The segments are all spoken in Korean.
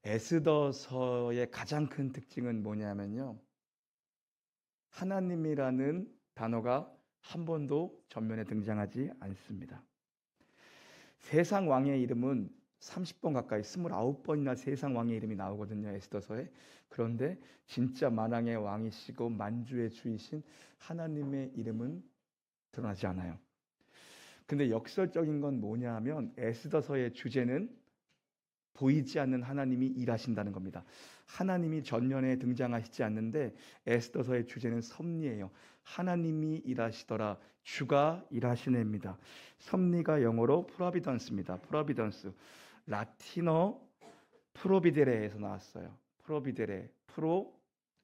에스더서의 가장 큰 특징은 뭐냐면요. 하나님이라는 단어가 한 번도 전면에 등장하지 않습니다. 세상 왕의 이름은 30번 가까이 29번이나 세상 왕의 이름이 나오거든요. 에스더서에. 그런데 진짜 만왕의 왕이시고 만주의 주이신 하나님의 이름은 드러나지 않아요. 근데 역설적인 건 뭐냐 하면 에스더서의 주제는 보이지 않는 하나님이 일하신다는 겁니다. 하나님이 전면에 등장하시지 않는데 에스더서의 주제는 섭리예요. 하나님이 일하시더라. 주가 일하시네입니다. 섭리가 영어로 프로비던스입니다. 프로비던스. 라틴어 프로비데레에서 나왔어요. 프로비데레. 프로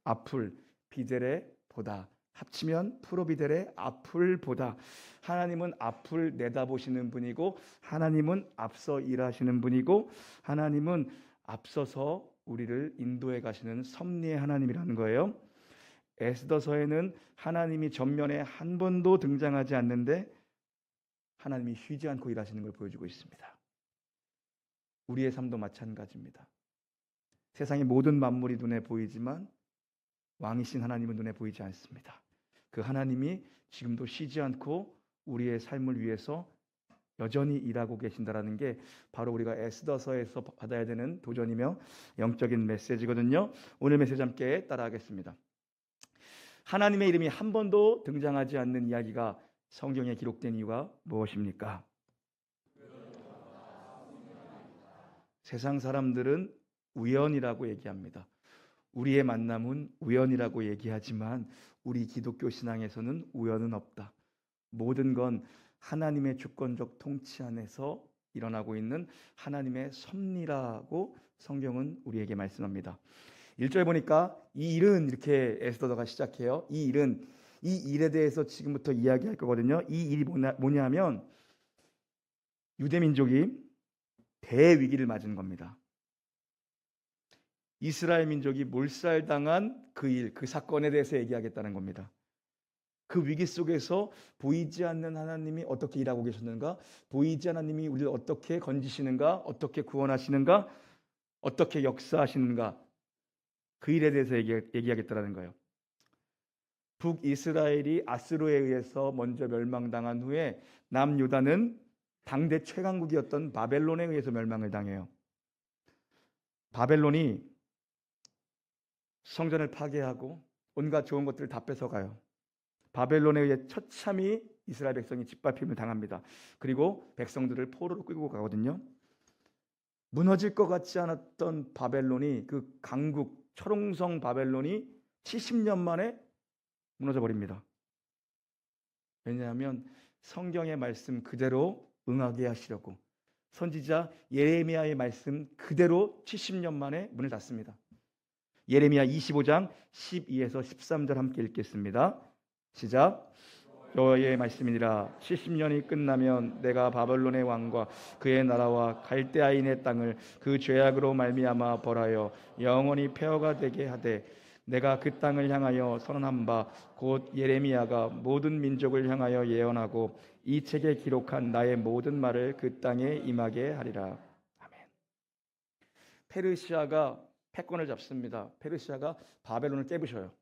앞을 비데레 보다. 합치면 프로비데레 앞을 보다. 하나님은 앞을 내다보시는 분이고 하나님은 앞서 일하시는 분이고 하나님은 앞서서 우리를 인도해 가시는 섭리의 하나님이라는 거예요. 에스더서에는 하나님이 전면에 한 번도 등장하지 않는데 하나님이 쉬지 않고 일하시는 걸 보여주고 있습니다. 우리의 삶도 마찬가지입니다. 세상의 모든 만물이 눈에 보이지만 왕이신 하나님은 눈에 보이지 않습니다. 그 하나님이 지금도 쉬지 않고 우리의 삶을 위해서 여전히 일하고 계신다라는 게 바로 우리가 에스더서에서 받아야 되는 도전이며 영적인 메시지거든요. 오늘 메시지 함께 따라하겠습니다. 하나님의 이름이 한 번도 등장하지 않는 이야기가 성경에 기록된 이유가 무엇입니까? 세상 사람들은 우연이라고 얘기합니다. 우리의 만남은 우연이라고 얘기하지만 우리 기독교 신앙에서는 우연은 없다. 모든 건 하나님의 주권적 통치 안에서 일어나고 있는 하나님의 섭리라고 성경은 우리에게 말씀합니다. 1절에 보니까 이 일은 이렇게 에스더가 시작해요. 이 일에 대해서 지금부터 이야기할 거거든요. 이 일이 뭐냐 하면 유대민족이 대위기를 맞은 겁니다. 이스라엘 민족이 몰살당한 그 일, 그 사건에 대해서 얘기하겠다는 겁니다. 그 위기 속에서 보이지 않는 하나님이 어떻게 일하고 계셨는가? 보이지 않는 하나님이 우리를 어떻게 건지시는가? 어떻게 구원하시는가? 어떻게 역사하시는가? 그 일에 대해서 얘기하겠다는 거예요. 북이스라엘이 아수르에 의해서 먼저 멸망당한 후에 남유다는 당대 최강국이었던 바벨론에 의해서 멸망을 당해요. 바벨론이 성전을 파괴하고 온갖 좋은 것들을 다 뺏어가요. 바벨론에 의해 처참히 이스라엘 백성이 짓밟힘을 당합니다. 그리고 백성들을 포로로 끌고 가거든요. 무너질 것 같지 않았던 바벨론이 그 강국 철옹성 바벨론이 70년 만에 무너져 버립니다. 왜냐하면 성경의 말씀 그대로 응하게 하시려고 선지자 예레미야의 말씀 그대로 70년 만에 문을 닫습니다. 예레미야 25장 12에서 13절 함께 읽겠습니다. 시작. 여호와의 말씀이니라. 70년이 끝나면 내가 바벨론의 왕과 그의 나라와 갈대아인의 땅을 그 죄악으로 말미암아 벌하여 영원히 폐허가 되게 하되 내가 그 땅을 향하여 선언한 바 곧 예레미야가 모든 민족을 향하여 예언하고 이 책에 기록한 나의 모든 말을 그 땅에 임하게 하리라. 아멘. 페르시아가 패권을 잡습니다. 페르시아가 바벨론을 깨부셔요.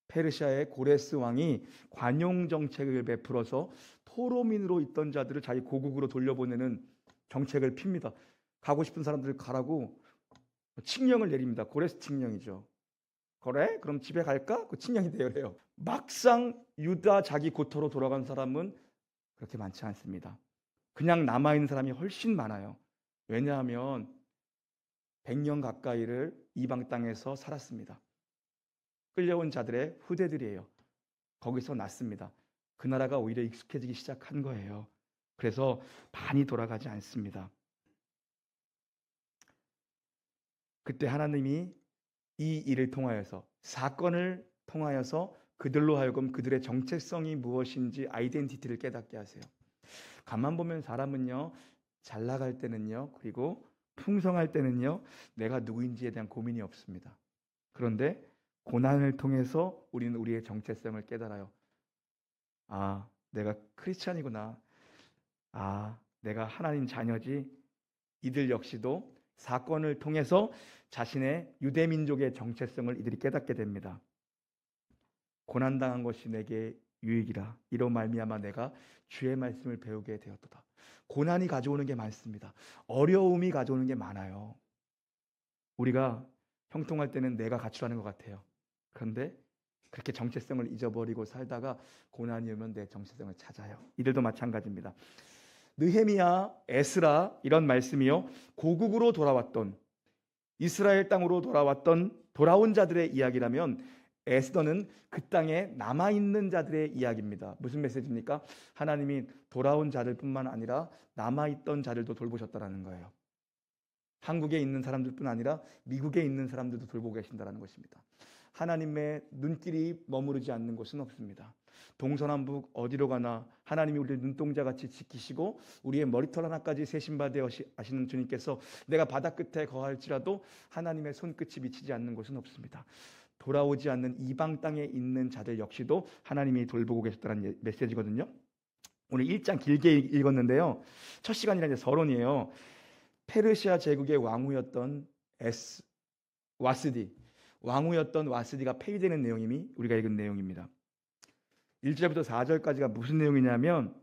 페르시아의 고레스 왕이 관용 정책을 베풀어서 토로민으로 있던 자들을 자기 고국으로 돌려보내는 정책을 핍니다. 가고 싶은 사람들 가라고 칙령을 내립니다. 고레스 칙령이죠. 그래? 그럼 집에 갈까? 그 칙령이 되어래요. 막상 유다 자기 고토로 돌아간 사람은 그렇게 많지 않습니다. 그냥 남아있는 사람이 훨씬 많아요. 왜냐하면 100년 가까이를 이방 땅에서 살았습니다. 끌려온 자들의 후대들이에요. 거기서 났습니다. 그 나라가 오히려 익숙해지기 시작한 거예요. 그래서 많이 돌아가지 않습니다. 그때 하나님이 이 일을 통하여서 사건을 통하여서 그들로 하여금 그들의 정체성이 무엇인지 아이덴티티를 깨닫게 하세요. 가만 보면 사람은요, 잘 나갈 때는요, 그리고 풍성할 때는요, 내가 누구인지에 대한 고민이 없습니다. 그런데 고난을 통해서 우리는 우리의 정체성을 깨달아요. 아, 내가 크리스찬이구나. 아, 내가 하나님 자녀지. 이들 역시도 사건을 통해서 자신의 유대 민족의 정체성을 이들이 깨닫게 됩니다. 고난당한 것이 내게 유익이라 이로 말미암아 내가 주의 말씀을 배우게 되었도다. 고난이 가져오는 게 많습니다. 어려움이 가져오는 게 많아요. 우리가 형통할 때는 내가 가출하는 것 같아요. 그런데 그렇게 정체성을 잊어버리고 살다가 고난이 오면 내 정체성을 찾아요. 이들도 마찬가지입니다. 느헤미야, 에스라 이런 말씀이요, 고국으로 돌아왔던, 이스라엘 땅으로 돌아온 자들의 이야기라면 에스더는 그 땅에 남아있는 자들의 이야기입니다. 무슨 메시지입니까? 하나님이 돌아온 자들뿐만 아니라 남아있던 자들도 돌보셨다는 거예요. 한국에 있는 사람들뿐 아니라 미국에 있는 사람들도 돌보고 계신다는 것입니다. 하나님의 눈길이 머무르지 않는 곳은 없습니다. 동서남북 어디로 가나 하나님이 우리를 눈동자같이 지키시고 우리의 머리털 하나까지 세심받아 하시는 주님께서 내가 바다 끝에 거할지라도 하나님의 손끝이 미치지 않는 곳은 없습니다. 돌아오지 않는 이방 땅에 있는 자들 역시도 하나님이 돌보고 계셨다는 메시지거든요. 오늘 1장 길게 읽었는데요. 첫 시간이라 이제 서론이에요. 페르시아 제국의 왕후였던 왕후였던 와스디가 폐위되는 내용이 우리가 읽은 내용입니다. 1절부터 4절까지가 무슨 내용이냐면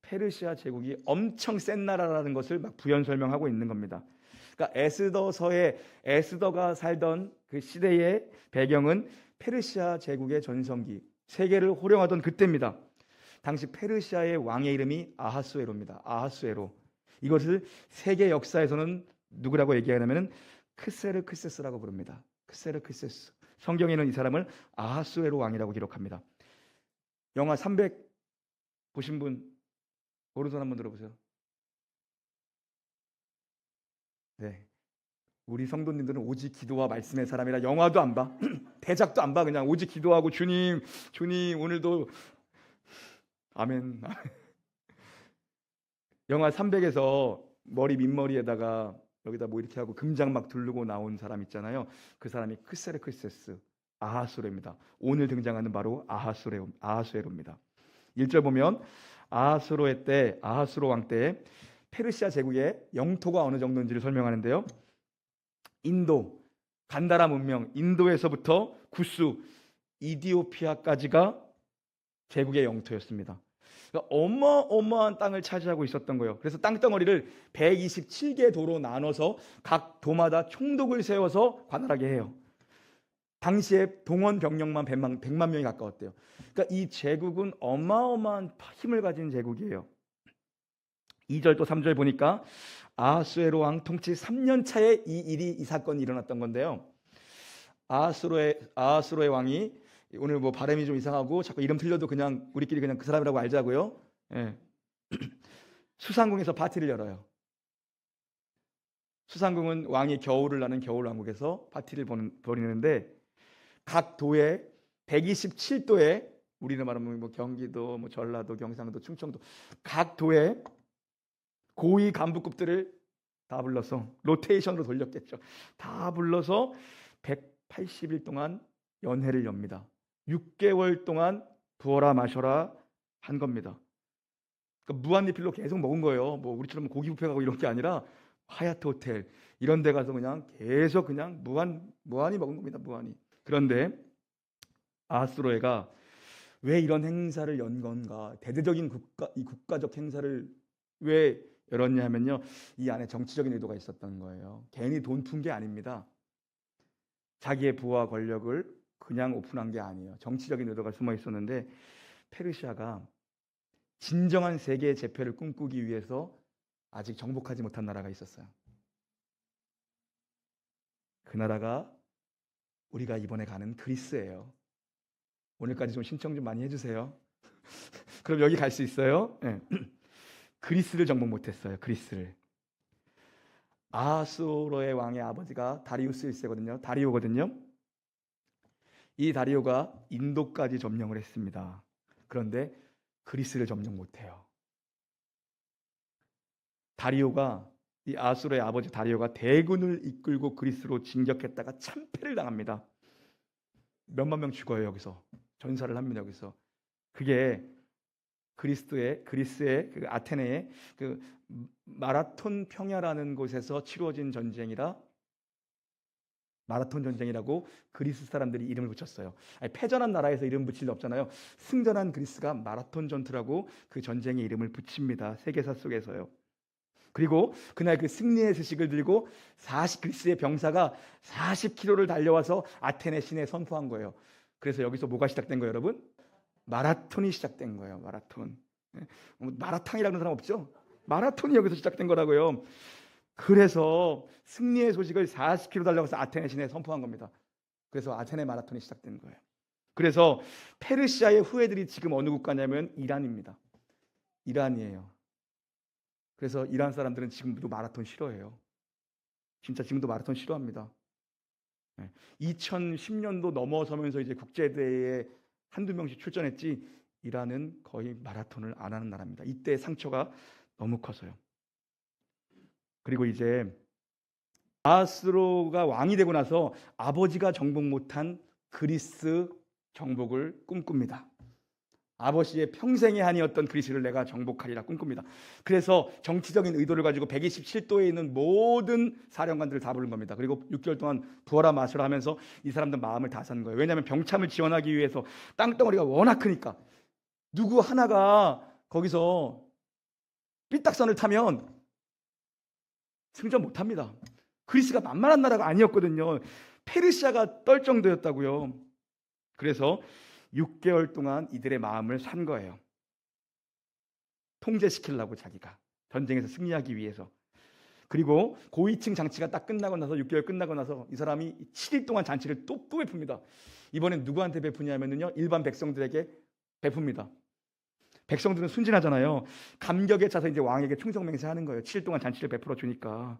페르시아 제국이 엄청 센 나라라는 것을 막 부연 설명하고 있는 겁니다. 그러니까 에스더가 살던 그 시대의 배경은 페르시아 제국의 전성기, 세계를 호령하던 그때입니다. 당시 페르시아의 왕의 이름이 아하수에로입니다. 아하수에로. 이것을 세계 역사에서는 누구라고 얘기하냐면 크세르크세스라고 부릅니다. 크세르크세스. 성경에는 이 사람을 아하수에로 왕이라고 기록합니다. 영화 300 보신 분 오른손 한번 들어보세요. 네, 우리 성도님들은 오직 기도와 말씀의 사람이라 영화도 안 봐. 대작도 안 봐. 그냥 오직 기도하고 주님 오늘도 아멘. 영화 300에서 머리 밑머리에다가 여기다 뭐 이렇게 하고 금장 막 두르고 나온 사람 있잖아요. 그 사람이 크세르크세스 아하수에로입니다. 오늘 등장하는 바로 아하수에로입니다. 1절 보면 아하수로 왕 때 페르시아 제국의 영토가 어느 정도인지를 설명하는데요. 인도, 간다라 문명, 인도에서부터 구스, 이디오피아까지가 제국의 영토였습니다. 그러니까 어마어마한 땅을 차지하고 있었던 거예요. 그래서 땅덩어리를 127개 도로 나눠서 각 도마다 총독을 세워서 관할하게 해요. 당시에 동원 병력만 100만 명이 가까웠대요. 그러니까 이 제국은 어마어마한 힘을 가진 제국이에요. 2절 또 3절 보니까 아하수에로 왕 통치 3년 차에 이 사건이 일어났던 건데요. 아하수로의 왕이, 오늘 뭐 발음이 좀 이상하고 자꾸 이름 틀려도 그냥 우리끼리 그냥 그 사람이라고 알자고요. 예. 수상궁에서 파티를 열어요. 수상궁은 왕이 겨울을 나는 겨울왕국에서 파티를 벌이는데 각 도에 127도에, 우리는 말하면 뭐 경기도, 뭐 전라도, 경상도, 충청도 각 도에 고위 간부급들을 다 불러서 로테이션으로 돌렸겠죠. 다 불러서 180일 동안 연회를 엽니다. 6개월 동안 부어라 마셔라 한 겁니다. 그러니까 무한리필로 계속 먹은 거예요. 뭐 우리처럼 고기 뷔페 가고 이런 게 아니라 하얏트 호텔 이런 데 가서 그냥 계속 그냥 무한히 먹은 겁니다. 무한히. 그런데 아하수에로가 왜 이런 행사를 연 건가? 대대적인 국가적 행사를 왜 열었냐 하면요, 이 안에 정치적인 의도가 있었던 거예요. 괜히 돈 푼 게 아닙니다. 자기의 부와 권력을 그냥 오픈한 게 아니에요. 정치적인 의도가 숨어 있었는데 페르시아가 진정한 세계의 제패를 꿈꾸기 위해서 아직 정복하지 못한 나라가 있었어요. 그 나라가 우리가 이번에 가는 그리스예요. 오늘까지 좀 신청 좀 많이 해주세요. 그럼 여기 갈 수 있어요? 네. 그리스를 정복 못했어요. 그리스를. 아하수로의 왕의 아버지가 다리우스 1세거든요. 다리오거든요. 이 다리오가 인도까지 점령을 했습니다. 그런데 그리스를 점령 못해요. 이 아하수로의 아버지 다리오가 대군을 이끌고 그리스로 진격했다가 참패를 당합니다. 몇만 명 죽어요. 여기서 전사를 합니다. 여기서. 그게 그리스의 그 아테네의 그 마라톤 평야라는 곳에서 치루어진 전쟁이라 마라톤 전쟁이라고 그리스 사람들이 이름을 붙였어요. 아니, 패전한 나라에서 이름 붙일 일 없잖아요. 승전한 그리스가 마라톤 전투라고 그 전쟁의 이름을 붙입니다. 세계사 속에서요. 그리고 그날 그 승리의 소식을 들고 그리스의 병사가 40km를 달려와서 아테네 시내에 선포한 거예요. 그래서 여기서 뭐가 시작된 거예요, 여러분? 마라톤이 시작된 거예요. 마라톤. 마라탕이라는 사람 없죠? 마라톤이 여기서 시작된 거라고요. 그래서 승리의 소식을 40km 달려가서 아테네 시내에 선포한 겁니다. 그래서 아테네 마라톤이 시작된 거예요. 그래서 페르시아의 후예들이 지금 어느 국가냐면 이란입니다. 이란이에요. 그래서 이란 사람들은 지금도 마라톤 싫어해요. 진짜 지금도 마라톤 싫어합니다. 2010년도 넘어서면서 이제 국제대회에 한두 명씩 출전했지 이란은 거의 마라톤을 안 하는 나라입니다. 이때 상처가 너무 커서요. 그리고 이제 아하스로가 왕이 되고 나서 아버지가 정복 못한 그리스 정복을 꿈꿉니다. 아버지의 평생의 한이었던 그리스를 내가 정복하리라 꿈꿉니다. 그래서 정치적인 의도를 가지고 127도에 있는 모든 사령관들을 다 부른 겁니다. 그리고 6개월 동안 부어라 마셔라 하면서 이 사람들 마음을 다 산 거예요. 왜냐하면 병참을 지원하기 위해서 땅덩어리가 워낙 크니까 누구 하나가 거기서 삐딱선을 타면 승전 못합니다. 그리스가 만만한 나라가 아니었거든요. 페르시아가 떨 정도였다고요. 그래서 6개월 동안 이들의 마음을 산 거예요. 통제시키려고 자기가 전쟁에서 승리하기 위해서. 그리고 고위층 장치가 딱 끝나고 나서 6개월 끝나고 나서 이 사람이 7일 동안 잔치를 또 베풉니다. 이번엔 누구한테 베푸냐면요, 일반 백성들에게 베풉니다. 백성들은 순진하잖아요. 감격에 차서 이제 왕에게 충성맹세하는 거예요. 7일 동안 잔치를 베풀어 주니까.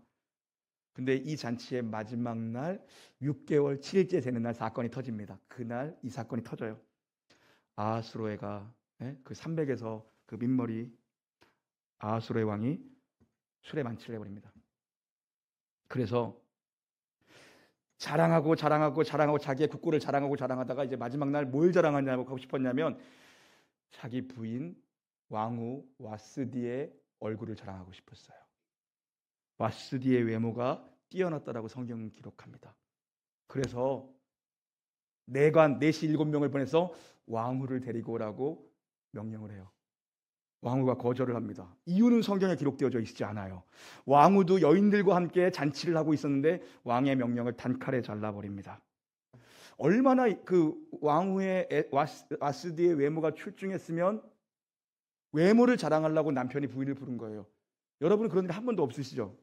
근데 이 잔치의 마지막 날 6개월 7일째 되는 날 사건이 터집니다. 그날 이 사건이 터져요. 아하스로에가 그 300에서 그 민머리 아하스로의 왕이 술에 만취를 해버립니다. 그래서 자랑하고 자기의 국고를 자랑하다가 이제 마지막 날 뭘 자랑하냐고 하고 싶었냐면 자기 부인 왕후 와스디의 얼굴을 자랑하고 싶었어요. 와스디의 외모가 뛰어났다라고 성경은 기록합니다. 그래서 내관 4시 7명을 보내서 왕후를 데리고 오라고 명령을 해요. 왕후가 거절을 합니다. 이유는 성경에 기록되어져 있지 않아요. 왕후도 여인들과 함께 잔치를 하고 있었는데 왕의 명령을 단칼에 잘라버립니다. 얼마나 그 왕후의 와스디의 외모가 출중했으면 외모를 자랑하려고 남편이 부인을 부른 거예요. 여러분은 그런 일 한 번도 없으시죠?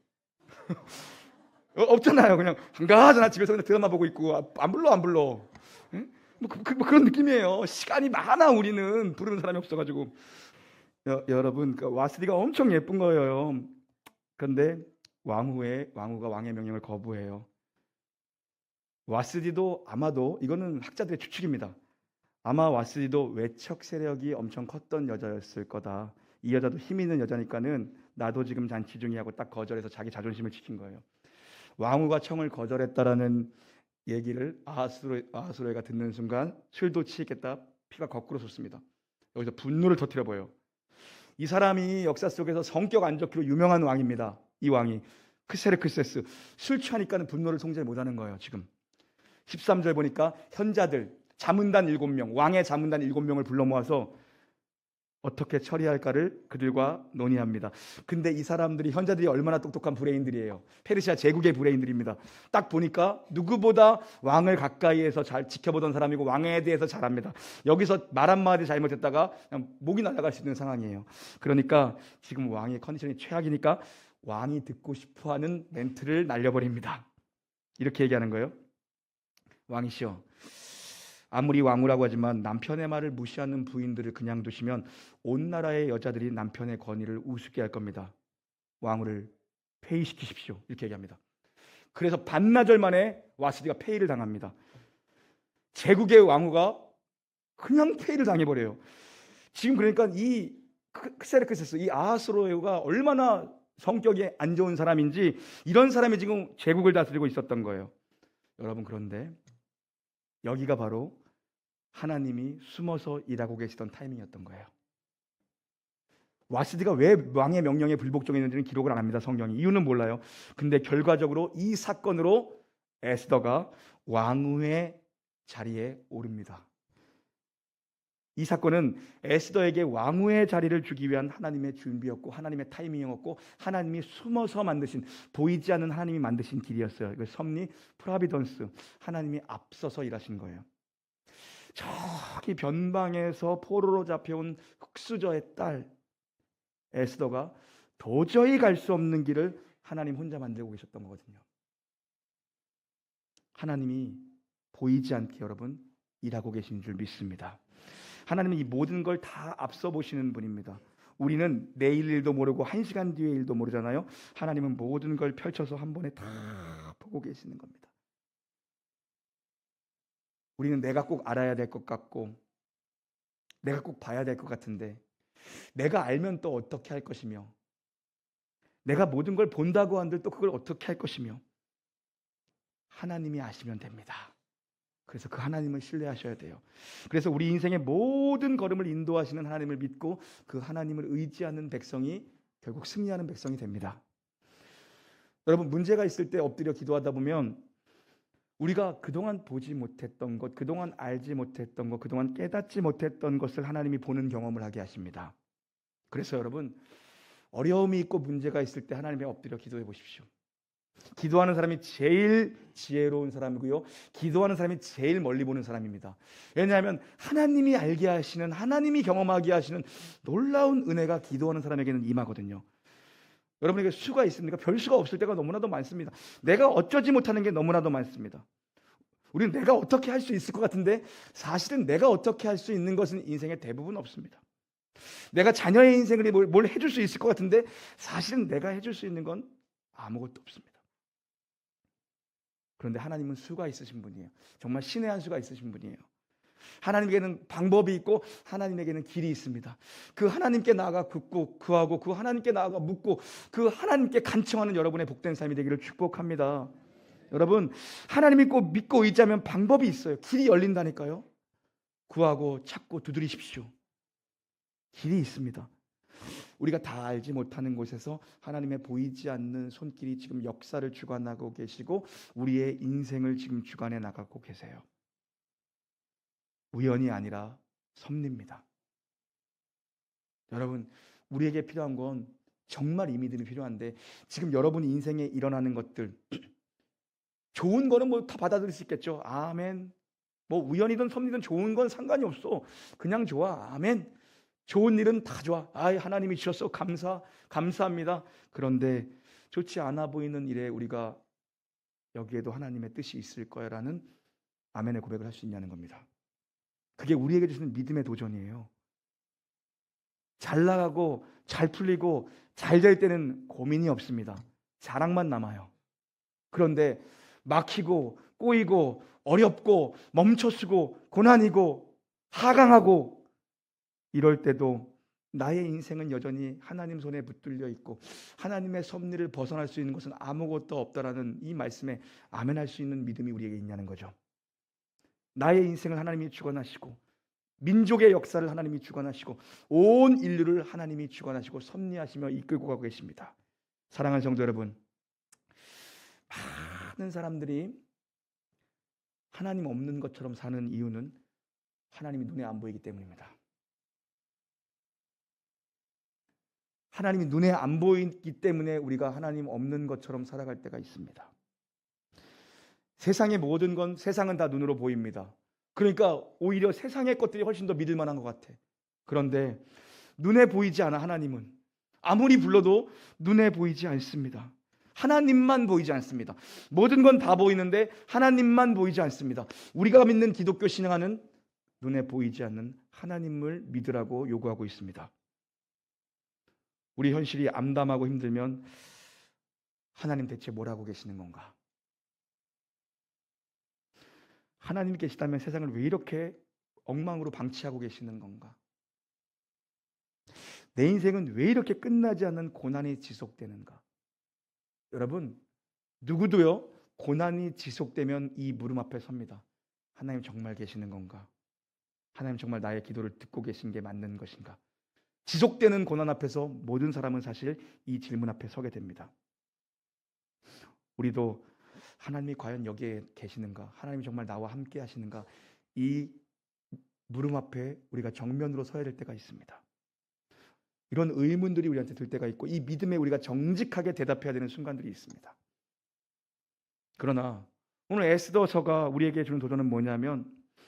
없잖아요. 그냥 한가하잖아. 집에서 그냥 드라마 보고 있고 안 불러. 뭐 그런 느낌이에요. 시간이 많아. 우리는 부르는 사람이 없어가지고. 여러분, 와스디가 엄청 예쁜 거예요. 그런데 왕후가 왕의 명령을 거부해요. 와스디도 아마도 이거는 학자들의 추측입니다. 아마 와스디도 외척 세력이 엄청 컸던 여자였을 거다. 이 여자도 힘 있는 여자니까는 나도 지금 잔치 중이 하고 딱 거절해서 자기 자존심을 지킨 거예요. 왕후가 청을 거절했다라는 얘기를 아하스로에가 듣는 순간 술도 취했겠다. 피가 거꾸로 솟습니다. 여기서 분노를 터뜨려 보여요. 이 사람이 역사 속에서 성격 안 좋기로 유명한 왕입니다. 이 왕이 크세르크세스. 술 취하니까는 분노를 통제 못하는 거예요. 지금 13절 보니까 현자들 자문단 7명, 왕의 자문단 7명을 불러 모아서 어떻게 처리할까를 그들과 논의합니다. 근데 이 사람들이 현자들이 얼마나 똑똑한 브레인들이에요. 페르시아 제국의 브레인들입니다. 딱 보니까 누구보다 왕을 가까이에서 잘 지켜보던 사람이고 왕에 대해서 잘 압니다. 여기서 말 한마디 잘못했다가 그냥 목이 날아갈 수 있는 상황이에요. 그러니까 지금 왕의 컨디션이 최악이니까 왕이 듣고 싶어하는 멘트를 날려버립니다. 이렇게 얘기하는 거예요. 왕이시여, 아무리 왕후라고 하지만 남편의 말을 무시하는 부인들을 그냥 두시면 온 나라의 여자들이 남편의 권위를 우습게 할 겁니다. 왕후를 폐위시키십시오. 이렇게 얘기합니다. 그래서 반나절 만에 와스디가 폐위를 당합니다. 제국의 왕후가 그냥 폐위를 당해버려요. 지금 그러니까 이 크세르크세스, 이 아하스로에가 얼마나 성격이 안 좋은 사람인지 이런 사람이 지금 제국을 다스리고 있었던 거예요. 여러분, 그런데 여기가 바로 하나님이 숨어서 일하고 계시던 타이밍이었던 거예요. 와시드가 왜 왕의 명령에 불복종했는지는 기록을 안 합니다. 성경이. 이유는 몰라요. 근데 결과적으로 이 사건으로 에스더가 왕후의 자리에 오릅니다. 이 사건은 에스더에게 왕후의 자리를 주기 위한 하나님의 준비였고 하나님의 타이밍이었고 하나님이 숨어서 만드신, 보이지 않는 하나님이 만드신 길이었어요. 이거 섭리, 프라비던스, 하나님이 앞서서 일하신 거예요. 저기 변방에서 포로로 잡혀온 흑수저의 딸 에스더가 도저히 갈 수 없는 길을 하나님 혼자 만들고 계셨던 거거든요. 하나님이 보이지 않게 여러분 일하고 계신 줄 믿습니다. 하나님은 이 모든 걸 다 앞서 보시는 분입니다. 우리는 내일 일도 모르고 1시간 뒤의 일도 모르잖아요. 하나님은 모든 걸 펼쳐서 한 번에 다 보고 계시는 겁니다. 우리는 내가 꼭 알아야 될 것 같고 내가 꼭 봐야 될 것 같은데 내가 알면 또 어떻게 할 것이며 내가 모든 걸 본다고 한들 또 그걸 어떻게 할 것이며 하나님이 아시면 됩니다. 그래서 그 하나님을 신뢰하셔야 돼요. 그래서 우리 인생의 모든 걸음을 인도하시는 하나님을 믿고 그 하나님을 의지하는 백성이 결국 승리하는 백성이 됩니다. 여러분, 문제가 있을 때 엎드려 기도하다 보면 우리가 그동안 보지 못했던 것, 그동안 알지 못했던 것, 그동안 깨닫지 못했던 것을 하나님이 보는 경험을 하게 하십니다. 그래서 여러분, 어려움이 있고 문제가 있을 때 하나님께 엎드려 기도해 보십시오. 기도하는 사람이 제일 지혜로운 사람이고요, 기도하는 사람이 제일 멀리 보는 사람입니다. 왜냐하면 하나님이 알게 하시는, 하나님이 경험하게 하시는 놀라운 은혜가 기도하는 사람에게는 임하거든요. 여러분에게 수가 있습니까? 별 수가 없을 때가 너무나도 많습니다. 내가 어쩌지 못하는 게 너무나도 많습니다. 우리는 내가 어떻게 할 수 있을 것 같은데 사실은 내가 어떻게 할 수 있는 것은 인생의 대부분 없습니다. 내가 자녀의 인생을 뭘 해줄 수 있을 것 같은데 사실은 내가 해줄 수 있는 건 아무것도 없습니다. 그런데 하나님은 수가 있으신 분이에요. 정말 신의 한 수가 있으신 분이에요. 하나님에게는 방법이 있고 하나님에게는 길이 있습니다. 그 하나님께 나아가 굽고 구하고 그 하나님께 나아가 묻고 그 하나님께 간청하는 여러분의 복된 삶이 되기를 축복합니다. 여러분, 하나님을 꼭 믿고 의지하면 방법이 있어요. 길이 열린다니까요. 구하고 찾고 두드리십시오. 길이 있습니다. 우리가 다 알지 못하는 곳에서 하나님의 보이지 않는 손길이 지금 역사를 주관하고 계시고 우리의 인생을 지금 주관해 나가고 계세요. 우연이 아니라 섭리입니다. 여러분, 우리에게 필요한 건 정말 이 믿음이 필요한데 지금 여러분 인생에 일어나는 것들, 좋은 거는 뭐 다 받아들일 수 있겠죠. 아멘. 뭐 우연이든 섭리든 좋은 건 상관이 없어. 그냥 좋아. 아멘. 좋은 일은 다 좋아. 하나님이 주셨어. 감사합니다. 그런데 좋지 않아 보이는 일에 우리가 여기에도 하나님의 뜻이 있을 거야라는 아멘의 고백을 할 수 있냐는 겁니다. 그게 우리에게 주시는 믿음의 도전이에요. 잘 나가고 잘 풀리고 잘 될 때는 고민이 없습니다. 자랑만 남아요. 그런데 막히고 꼬이고 어렵고 멈춰서고 고난이고 하강하고 이럴 때도 나의 인생은 여전히 하나님 손에 붙들려 있고 하나님의 섭리를 벗어날 수 있는 것은 아무것도 없다라는 이 말씀에 아멘할 수 있는 믿음이 우리에게 있냐는 거죠. 나의 인생을 하나님이 주관하시고 민족의 역사를 하나님이 주관하시고 온 인류를 하나님이 주관하시고 섭리하시며 이끌고 가고 계십니다. 사랑하는 성도 여러분, 많은 사람들이 하나님 없는 것처럼 사는 이유는 하나님이 눈에 안 보이기 때문입니다. 하나님이 눈에 안 보이기 때문에 우리가 하나님 없는 것처럼 살아갈 때가 있습니다. 세상의 모든 건 세상은 다 눈으로 보입니다. 그러니까 오히려 세상의 것들이 훨씬 더 믿을 만한 것 같아. 그런데 눈에 보이지 않아. 하나님은 아무리 불러도 눈에 보이지 않습니다. 하나님만 보이지 않습니다. 모든 건 다 보이는데 하나님만 보이지 않습니다. 우리가 믿는 기독교 신앙은 눈에 보이지 않는 하나님을 믿으라고 요구하고 있습니다. 우리 현실이 암담하고 힘들면 하나님 대체 뭘 하고 계시는 건가? 하나님이 계시다면 세상을 왜 이렇게 엉망으로 방치하고 계시는 건가? 내 인생은 왜 이렇게 끝나지 않는 고난이 지속되는가? 여러분, 누구도요 고난이 지속되면 이 무릎 앞에 섭니다. 하나님 정말 계시는 건가? 하나님 정말 나의 기도를 듣고 계신 게 맞는 것인가? 지속되는 고난 앞에서 모든 사람은 사실 이 질문 앞에 서게 됩니다. 우리도 하나님이 과연 여기에 계시는가? 하나님이 정말 나와 함께 하시는가? 이 물음 앞에 우리가 정면으로 서야 될 때가 있습니다. 이런 의문들이 우리한테 들 때가 있고 이 믿음에 우리가 정직하게 대답해야 되는 순간들이 있습니다. 그러나 오늘 에스더서가 우리에게 주는 도전은 뭐냐면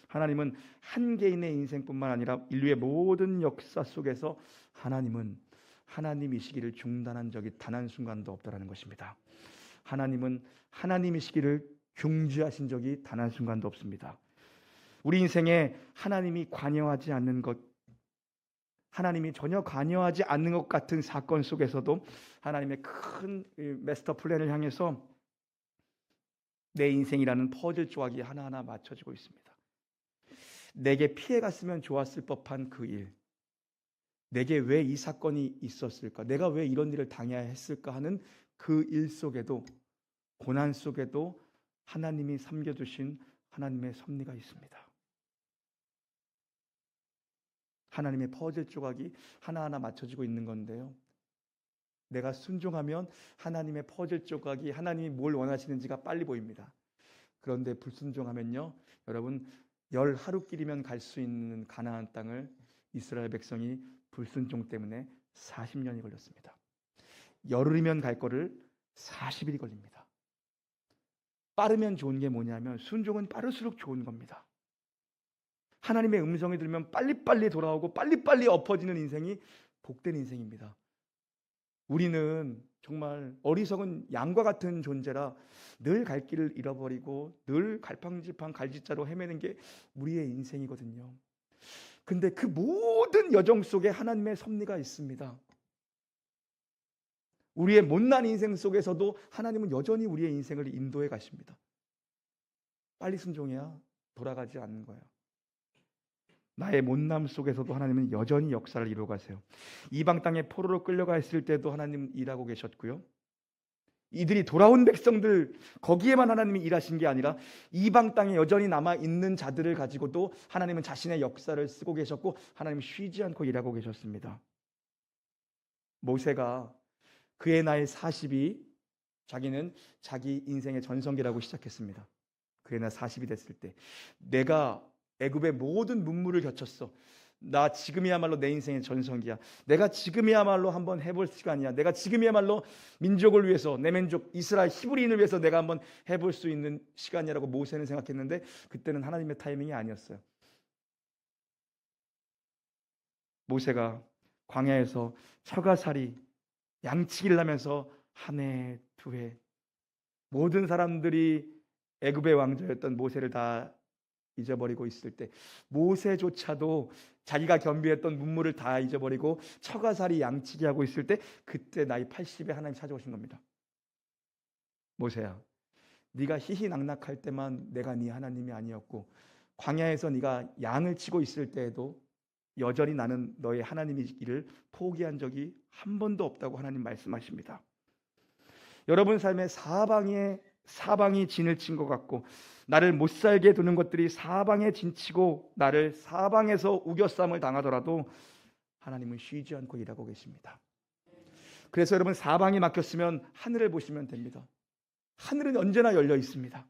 하나님은 한 개인의 인생뿐만 아니라 인류의 모든 역사 속에서 하나님은 하나님이시기를 중단한 적이 단 한 순간도 없다라는 것입니다. 하나님은 하나님이시기를 중지하신 적이 단 한 순간도 없습니다. 우리 인생에 하나님이 관여하지 않는 것, 하나님이 전혀 관여하지 않는 것 같은 사건 속에서도 하나님의 큰 마스터 플랜을 향해서 내 인생이라는 퍼즐 조각이 하나하나 맞춰지고 있습니다. 내게 피해 갔으면 좋았을 법한 그 일, 내게 왜 이 사건이 있었을까, 내가 왜 이런 일을 당해야 했을까 하는 그 일 속에도, 고난 속에도 하나님이 섬겨주신 하나님의 섭리가 있습니다. 하나님의 퍼즐 조각이 하나하나 맞춰지고 있는 건데요, 내가 순종하면 하나님의 퍼즐 조각이, 하나님이 뭘 원하시는지가 빨리 보입니다. 그런데 불순종하면요, 여러분, 열 하루길이면 갈 수 있는 가나안 땅을 이스라엘 백성이 불순종 때문에 40년이 걸렸습니다. 열흘이면 갈 거를 40일이 걸립니다. 빠르면 좋은 게 뭐냐면 순종은 빠를수록 좋은 겁니다. 하나님의 음성이 들으면 빨리빨리 돌아오고 빨리빨리 엎어지는 인생이 복된 인생입니다. 우리는 정말 어리석은 양과 같은 존재라 늘 갈 길을 잃어버리고 늘 갈팡질팡 갈짓자로 헤매는 게 우리의 인생이거든요. 근데 그 모든 여정 속에 하나님의 섭리가 있습니다. 우리의 못난 인생 속에서도 하나님은 여전히 우리의 인생을 인도해 가십니다. 빨리 순종해야 돌아가지 않는 거예요. 나의 못남 속에서도 하나님은 여전히 역사를 이루어 가세요. 이방 땅에 포로로 끌려가 있을 때도 하나님은 일하고 계셨고요. 이들이 돌아온 백성들 거기에만 하나님이 일하신 게 아니라 이방 땅에 여전히 남아 있는 자들을 가지고도 하나님은 자신의 역사를 쓰고 계셨고 하나님은 쉬지 않고 일하고 계셨습니다. 모세가 그의 나이 40이 자기는 자기 인생의 전성기라고 시작했습니다. 그의 나이 40이 됐을 때 내가 애굽의 모든 문물을 겪었어. 나 지금이야말로 내 인생의 전성기야. 내가 지금이야말로 한번 해볼 시간이야. 내가 지금이야말로 민족을 위해서, 내 민족 이스라엘 히브리인을 위해서 내가 한번 해볼 수 있는 시간이라고 모세는 생각했는데 그때는 하나님의 타이밍이 아니었어요. 모세가 광야에서 처가살이 양치기를 하면서 한 해, 두 해, 모든 사람들이 애굽의 왕자였던 모세를 다 잊어버리고 있을 때, 모세조차도 자기가 겸비했던 문물을 다 잊어버리고 처가살이 양치기 하고 있을 때, 그때 나이 80에 하나님 찾아오신 겁니다. 모세야, 네가 희희낙낙할 때만 내가 네 하나님이 아니었고 광야에서 네가 양을 치고 있을 때에도 여전히 나는 너의 하나님이기를 포기한 적이 한 번도 없다고 하나님 말씀하십니다. 여러분 삶의 사방이 진을 친 것 같고 나를 못 살게 두는 것들이 사방에 진치고 나를 사방에서 우겨쌈을 당하더라도 하나님은 쉬지 않고 일하고 계십니다. 그래서 여러분 사방이 막혔으면 하늘을 보시면 됩니다. 하늘은 언제나 열려 있습니다.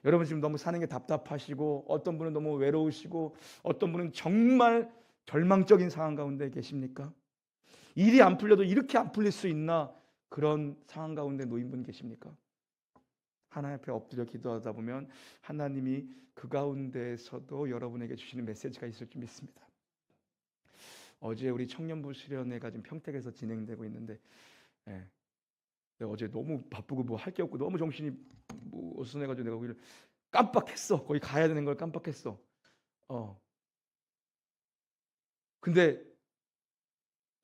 여러분 지금 너무 사는 게 답답하시고 어떤 분은 너무 외로우시고 어떤 분은 정말 절망적인 상황 가운데 계십니까? 일이 안 풀려도 이렇게 안 풀릴 수 있나? 그런 상황 가운데 놓인 분 계십니까? 하나님 앞에 엎드려 기도하다 보면 하나님이 그 가운데에서도 여러분에게 주시는 메시지가 있을 줄 믿습니다. 어제 우리 청년부 수련회가 지금 평택에서 진행되고 있는데 내가 어제 너무 바쁘고 뭐 할 게 없고 너무 정신이 뭐 어수선해가지고 내가 거기를 깜빡했어. 거기 가야 되는 걸 깜빡했어. 근데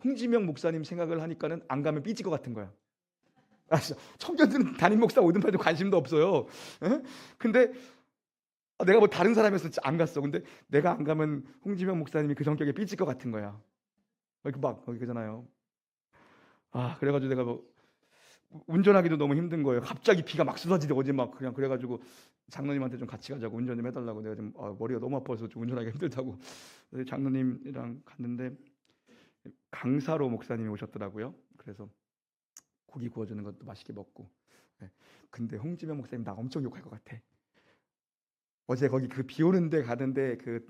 홍지명 목사님 생각을 하니까는 안 가면 삐질 것 같은 거야. 청년들은 담임 목사 오든 말든 관심도 없어요. 근데 내가 뭐 다른 사람이었으면 안 갔어. 근데 내가 안 가면 홍지명 목사님이 그 성격에 삐질 것 같은 거야. 막 거기 그잖아요. 그래가지고 내가 뭐 운전하기도 너무 힘든 거예요. 갑자기 비가 막 쏟아지더니 어제 막 그냥 그래가지고 장로님한테 좀 같이 가자고 운전 좀 해달라고 내가 좀 머리가 너무 아파서 좀 운전하기 힘들다고 장로님이랑 갔는데 강사로 목사님이 오셨더라고요. 그래서 고기 구워주는 것도 맛있게 먹고. 네. 근데 홍지명 목사님 나 엄청 욕할 것 같아. 어제 거기 그 비 오는데 가는데 그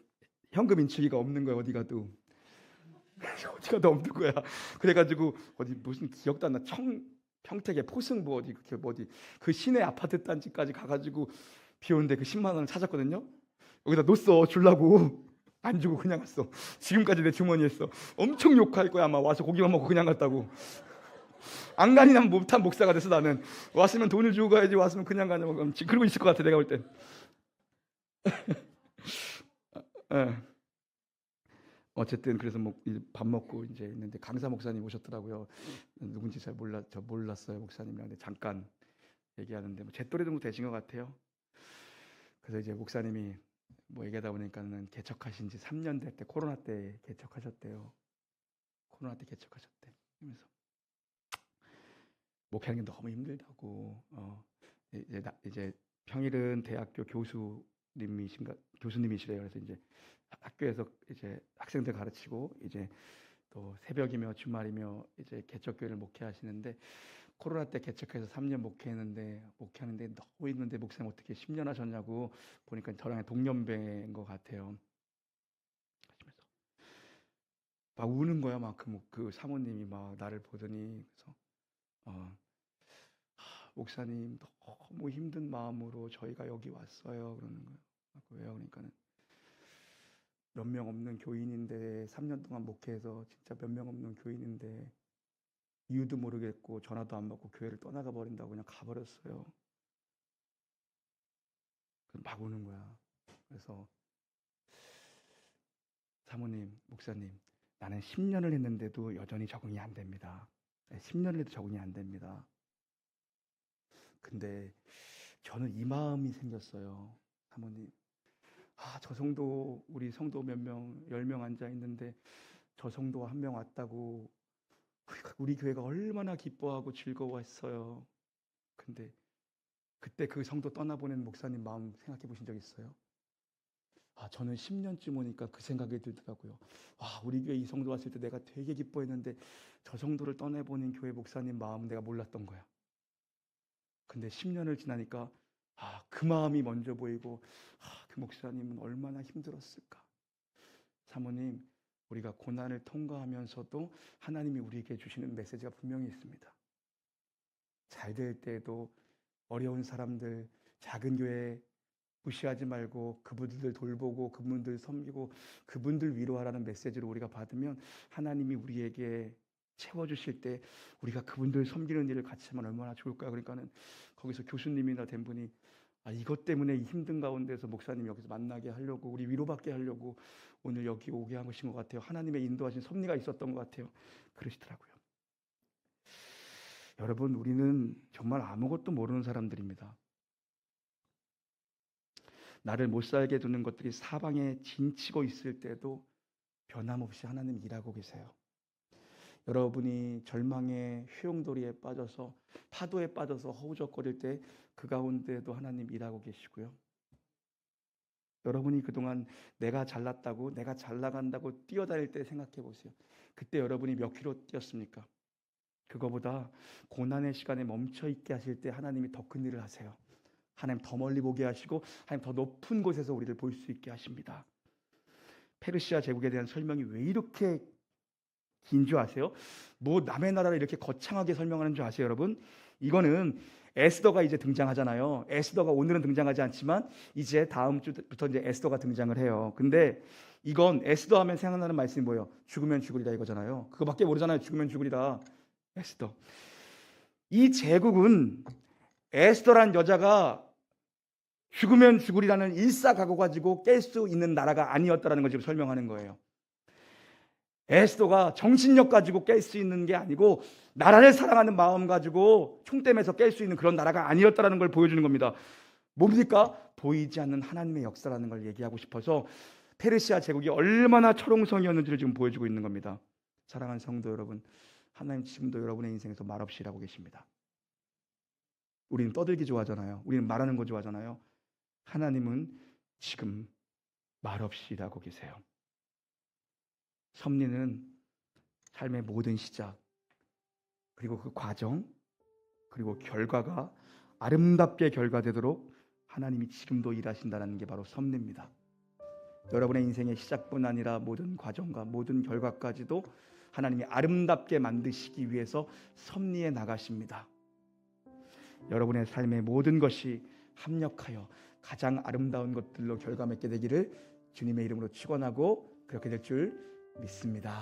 현금 인출기가 없는 거야. 어디 가도 어디 가도 없는 거야. 그래가지고 어디 무슨 기억도 안 나. 평택의 포승부 어디 그 어디 그 시내 아파트 단지까지 가가지고 비 오는데 그 10만 원을 찾았거든요. 여기다 놓았어 주려고. 안 주고 그냥 갔어. 지금까지 내 주머니에 있어. 엄청 욕할 거야 아마. 와서 고기만 먹고 그냥 갔다고. 안간히 난 못한 목사가 됐어. 나는 왔으면 돈을 주고 가야지, 왔으면 그냥 가냐고. 그러고 있을 것 같아 내가 볼 땐. 예. 어쨌든 그래서 뭐 밥 먹고 이제 있는데 강사 목사님 오셨더라고요. 누군지 잘 몰랐어요 목사님이랑. 근데 잠깐 얘기하는데 뭐 제 또래 정도 되신 것 같아요. 그래서 이제 목사님이 뭐 얘기하다 보니까는 개척하신 지 3년 될 때 코로나 때 개척하셨대요. 코로나 때 개척하셨대. 그래서 목회하는 게 너무 힘들다고. 이제 평일은 대학교 교수님이시래요. 그래서 이제 학교에서 이제 학생들 가르치고 이제 또 새벽이며 주말이며 이제 개척교회를 목회하시는데 코로나 때 개척해서 3년 목회하는데 너무 힘든데 목사님 어떻게 10년 하셨냐고. 보니까 저랑 동년배인 것 같아요. 하시면서 막 우는 거야. 막 그 사모님이 막 나를 보더니 그래서 목사님 너무 힘든 마음으로 저희가 여기 왔어요. 그러는 거예요. 왜요? 그러니까는 몇 명 없는 교인인데 3년 동안 목회해서 진짜 몇 명 없는 교인인데 이유도 모르겠고 전화도 안 받고 교회를 떠나가 버린다고 그냥 가버렸어요. 막 우는 거야. 그래서 사모님, 목사님, 나는 10년을 했는데도 여전히 적응이 안 됩니다. 10년을 해도 적응이 안 됩니다. 근데 저는 이 마음이 생겼어요. 사모님, 저 성도, 우리 성도 몇 명, 10명 앉아 있는데 저 성도 한 명 왔다고 우리 교회가 얼마나 기뻐하고 즐거워했어요. 근데 그때 그 성도 떠나보낸 목사님 마음 생각해 보신 적 있어요? 저는 10년쯤 오니까 그 생각이 들더라고요. 우리 교회 이 성도 왔을 때 내가 되게 기뻐했는데 저 성도를 떠나보낸 교회 목사님 마음 내가 몰랐던 거야. 근데 10년을 지나니까 그 마음이 먼저 보이고 그 목사님은 얼마나 힘들었을까. 사모님, 우리가 고난을 통과하면서도 하나님이 우리에게 주시는 메시지가 분명히 있습니다. 잘 될 때에도 어려운 사람들, 작은 교회 무시하지 말고 그분들 돌보고 그분들 섬기고 그분들 위로하라는 메시지를 우리가 받으면 하나님이 우리에게 채워주실 때 우리가 그분들 섬기는 일을 같이 하면 얼마나 좋을까요? 그러니까는 거기서 교수님이나 된 분이 이것 때문에 이 힘든 가운데서 목사님 여기서 만나게 하려고 우리 위로받게 하려고 오늘 여기 오게 한 것인 것 같아요. 하나님의 인도하신 섭리가 있었던 것 같아요. 그러시더라고요. 여러분, 우리는 정말 아무것도 모르는 사람들입니다. 나를 못 살게 두는 것들이 사방에 진치고 있을 때도 변함없이 하나님 일하고 계세요. 여러분이 절망의 휴용돌이에 빠져서 파도에 빠져서 허우적거릴 때 그 가운데도 하나님 일하고 계시고요. 여러분이 그동안 내가 잘났다고 내가 잘 나간다고 뛰어다닐 때 생각해 보세요. 그때 여러분이 몇 킬로 뛰었습니까? 그거보다 고난의 시간에 멈춰 있게 하실 때 하나님이 더 큰 일을 하세요. 하나님 더 멀리 보게 하시고 하나님 더 높은 곳에서 우리를 볼 수 있게 하십니다. 페르시아 제국에 대한 설명이 왜 이렇게 긴 줄 아세요? 뭐 남의 나라를 이렇게 거창하게 설명하는 줄 아세요, 여러분? 이거는 에스더가 이제 등장하잖아요. 에스더가 오늘은 등장하지 않지만 이제 다음 주부터 이제 에스더가 등장을 해요. 근데 이건 에스더 하면 생각나는 말씀이 뭐예요? 죽으면 죽으리라 이거잖아요. 그거밖에 모르잖아요. 죽으면 죽으리라. 에스더. 이 제국은 에스더란 여자가 죽으면 죽으리라는 일사각오 가지고 깰 수 있는 나라가 아니었다라는 걸 지금 설명하는 거예요. 에스더가 정신력 가지고 깰 수 있는 게 아니고 나라를 사랑하는 마음 가지고 총대면서 깰 수 있는 그런 나라가 아니었다라는 걸 보여주는 겁니다. 뭡니까? 보이지 않는 하나님의 역사라는 걸 얘기하고 싶어서 페르시아 제국이 얼마나 철옹성이었는지를 지금 보여주고 있는 겁니다. 사랑하는 성도 여러분, 하나님 지금도 여러분의 인생에서 말없이 일하고 계십니다. 우리는 떠들기 좋아하잖아요. 우리는 말하는 거 좋아하잖아요. 하나님은 지금 말없이 일하고 계세요. 섭리는 삶의 모든 시작, 그리고 그 과정, 그리고 결과가 아름답게 결과되도록 하나님이 지금도 일하신다는 게 바로 섭리입니다. 여러분의 인생의 시작뿐 아니라 모든 과정과 모든 결과까지도 하나님이 아름답게 만드시기 위해서 섭리해 나가십니다. 여러분의 삶의 모든 것이 합력하여 가장 아름다운 것들로 결과맺게 되기를 주님의 이름으로 축원하고 그렇게 될 줄 믿습니다.